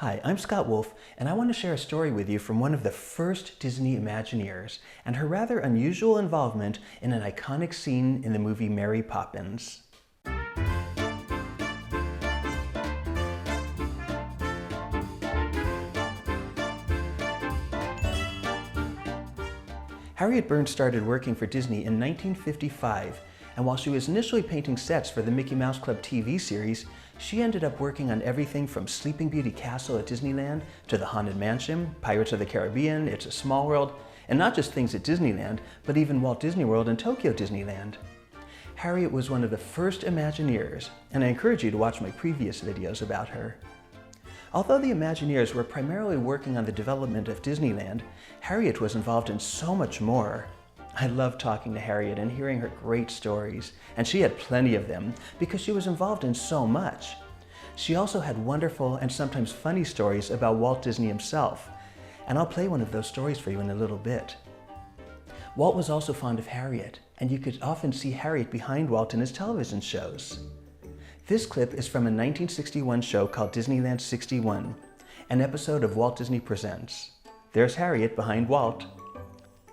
Hi, I'm Scott Wolf, and I want to share a story with you from one of the first Disney Imagineers and her rather unusual involvement in an iconic scene in the movie Mary Poppins. Harriet Burns started working for Disney in 1955, and while she was initially painting sets for the Mickey Mouse Club TV series, she ended up working on everything from Sleeping Beauty Castle at Disneyland to the Haunted Mansion, Pirates of the Caribbean, It's a Small World, and not just things at Disneyland, but even Walt Disney World and Tokyo Disneyland. Harriet was one of the first Imagineers, and I encourage you to watch my previous videos about her. Although the Imagineers were primarily working on the development of Disneyland, Harriet was involved in so much more. I loved talking to Harriet and hearing her great stories, and she had plenty of them because she was involved in so much. She also had wonderful and sometimes funny stories about Walt Disney himself, and I'll play one of those stories for you in a little bit. Walt was also fond of Harriet, and you could often see Harriet behind Walt in his television shows. This clip is from a 1961 show called Disneyland 61, an episode of Walt Disney Presents. There's Harriet behind Walt.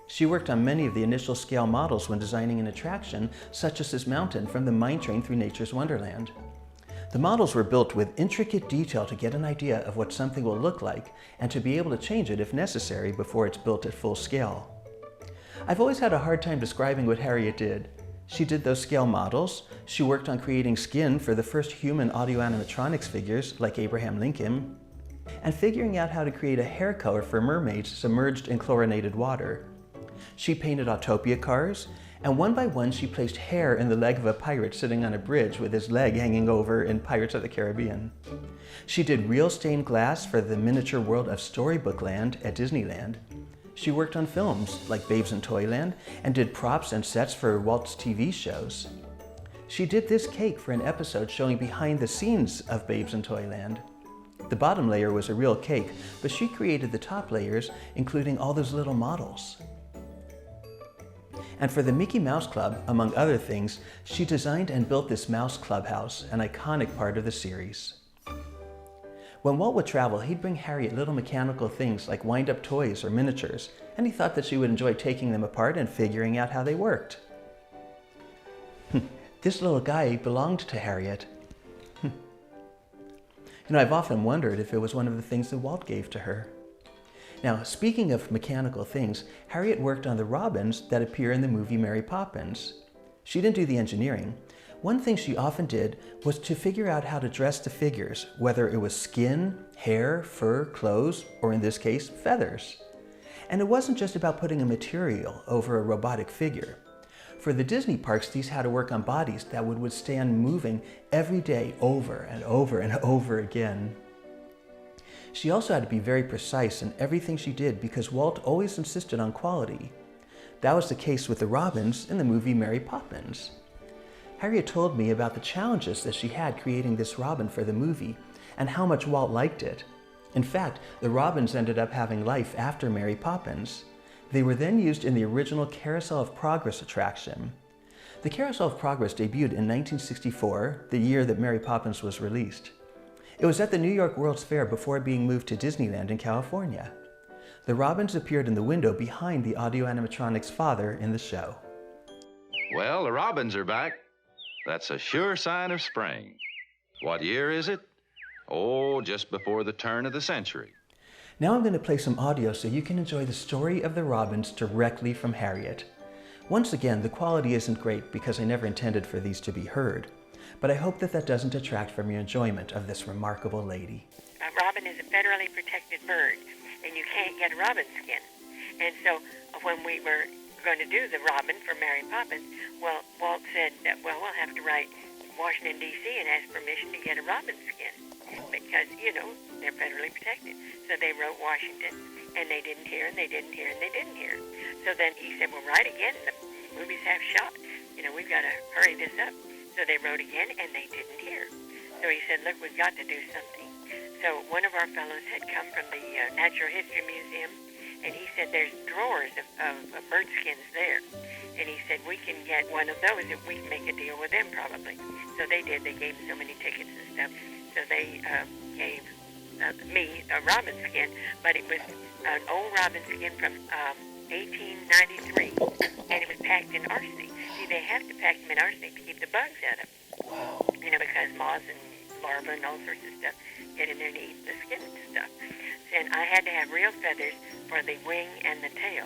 She worked on many of the initial scale models when designing an attraction, such as this mountain from the Mine Train through Nature's Wonderland. The models were built with intricate detail to get an idea of what something will look like and to be able to change it if necessary before it's built at full scale. I've always had a hard time describing what Harriet did. She did those scale models, she worked on creating skin for the first human audio animatronics figures like Abraham Lincoln, and figuring out how to create a hair color for mermaids submerged in chlorinated water. She painted Autopia cars, and one by one she placed hair in the leg of a pirate sitting on a bridge with his leg hanging over in Pirates of the Caribbean. She did real stained glass for the miniature world of Storybook Land at Disneyland. She worked on films like Babes in Toyland and did props and sets for Walt's TV shows. She did this cake for an episode showing behind the scenes of Babes in Toyland. The bottom layer was a real cake, but she created the top layers, including all those little models. And for the Mickey Mouse Club, among other things, she designed and built this Mouse Clubhouse, an iconic part of the series. When Walt would travel, he'd bring Harriet little mechanical things like wind-up toys or miniatures, and he thought that she would enjoy taking them apart and figuring out how they worked. This little guy belonged to Harriet. I've often wondered if it was one of the things that Walt gave to her. Now, speaking of mechanical things, Harriet worked on the robins that appear in the movie Mary Poppins. She didn't do the engineering. One thing she often did was to figure out how to dress the figures, whether it was skin, hair, fur, clothes, or in this case, feathers. And it wasn't just about putting a material over a robotic figure. For the Disney parks, these had to work on bodies that would withstand moving every day over and over and over again. She also had to be very precise in everything she did because Walt always insisted on quality. That was the case with the robins in the movie Mary Poppins. Harriet told me about the challenges that she had creating this robin for the movie and how much Walt liked it. In fact, the robins ended up having life after Mary Poppins. They were then used in the original Carousel of Progress attraction. The Carousel of Progress debuted in 1964, the year that Mary Poppins was released. It was at the New York World's Fair before being moved to Disneyland in California. The robins appeared in the window behind the audio animatronic's father in the show. Well, the robins are back. That's a sure sign of spring. What year is it? Oh, just before the turn of the century. Now I'm going to play some audio so you can enjoy the story of the robins directly from Harriet. Once again, the quality isn't great because I never intended for these to be heard, but I hope that that doesn't detract from your enjoyment of this remarkable lady. A robin is a federally protected bird, and you can't get a robin skin. And so when we were going to do the robin for Mary Poppins, well, Walt said that, well, we'll have to write Washington, D.C. and ask permission to get a robin skin because, they're federally protected. So they wrote Washington, and they didn't hear, and they didn't hear, and they didn't hear. So then he said, well, write again. The movie's half shot. We've got to hurry this up. So they wrote again, and they didn't hear. So he said, look, we've got to do something. So one of our fellows had come from the Natural History Museum, and he said there's drawers of bird skins there. And he said, we can get one of those if we can make a deal with them probably. So they did. They gave so many tickets and stuff. So they gave me a robin skin, but it was an old robin skin from 1893, and it was packed in arsenic. See, they have to pack them in arsenic to keep the bugs out of them. Wow. You know, because moths and larvae and all sorts of stuff get in there and eat the skin and stuff. And I had to have real feathers for the wing and the tail.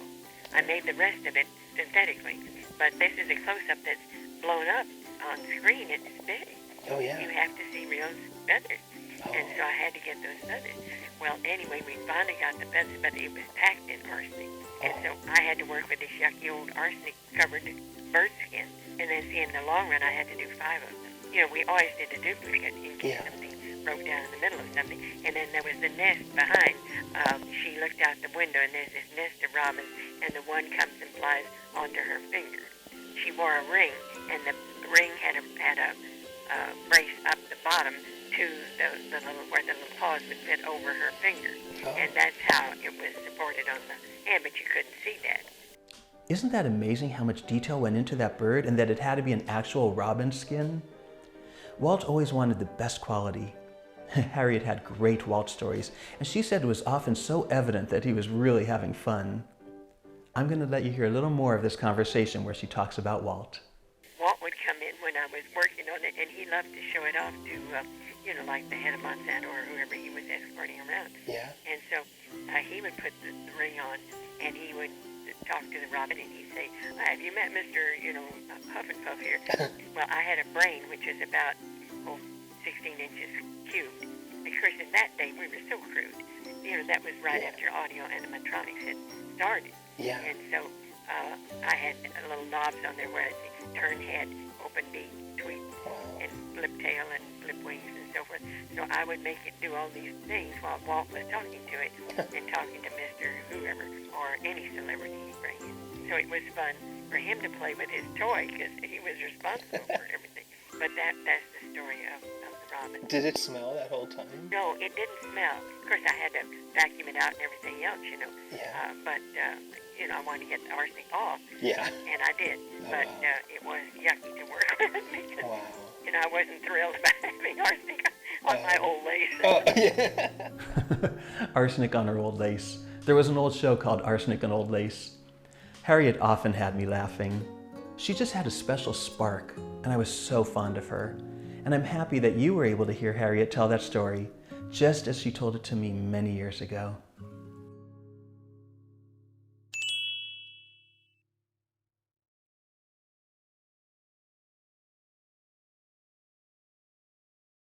I made the rest of it synthetically, but this is a close-up that's blown up on screen. It's big. Oh, yeah. You have to see real feathers. And so I had to get those feathers. Well, anyway, we finally got the feathers, but it was packed in arsenic. And so I had to work with this yucky old arsenic-covered bird skin. And then, see, in the long run, I had to do 5 of them. You know, we always did a duplicate in case something broke down in the middle of something. And then there was the nest behind. She looked out the window, and there's this nest of robins, and the one comes and flies onto her finger. She wore a ring, and the ring had a brace up the bottom to the little, where the little paws would fit over her finger. And that's how it was supported on the hand, but you couldn't see that. Isn't that amazing how much detail went into that bird and that it had to be an actual robin skin? Walt always wanted the best quality. Harriet had great Walt stories, and she said it was often so evident that he was really having fun. I'm going to let you hear a little more of this conversation where she talks about Walt. Walt would come in when I was working on it, and he loved to show it off to, you know, like the head of Monsanto or whoever he was escorting around. Yeah. And so he would put the ring on, and he would talk to the robin, and he'd say, have you met Mr., you know, Huff and Puff here? Well, I had a brain, which is about 16 inches cubed. Of course, in that day, we were so crude. You know, that was right after audio animatronics had started. Yeah. And so I had little knobs on there where I'd say, turn head, open beak, tweet, and flip tail and flip wings and so forth. So I would make it do all these things while Walt was talking to it and talking to Mr. Whoever or any celebrity he'd bring in. So it was fun for him to play with his toy because he was responsible for everything. But that's the story of the robin. Did it smell that whole time? No, it didn't smell. Of course, I had to vacuum it out and everything else, you know. Yeah. But, you know, I wanted to get the arsenic off. Yeah. And I did. But it was yucky to work with because, you know, I wasn't thrilled about having arsenic on my old lace. Oh, yeah. Arsenic on her old lace. There was an old show called Arsenic on Old Lace. Harriet often had me laughing. She just had a special spark, and I was so fond of her. And I'm happy that you were able to hear Harriet tell that story, just as she told it to me many years ago.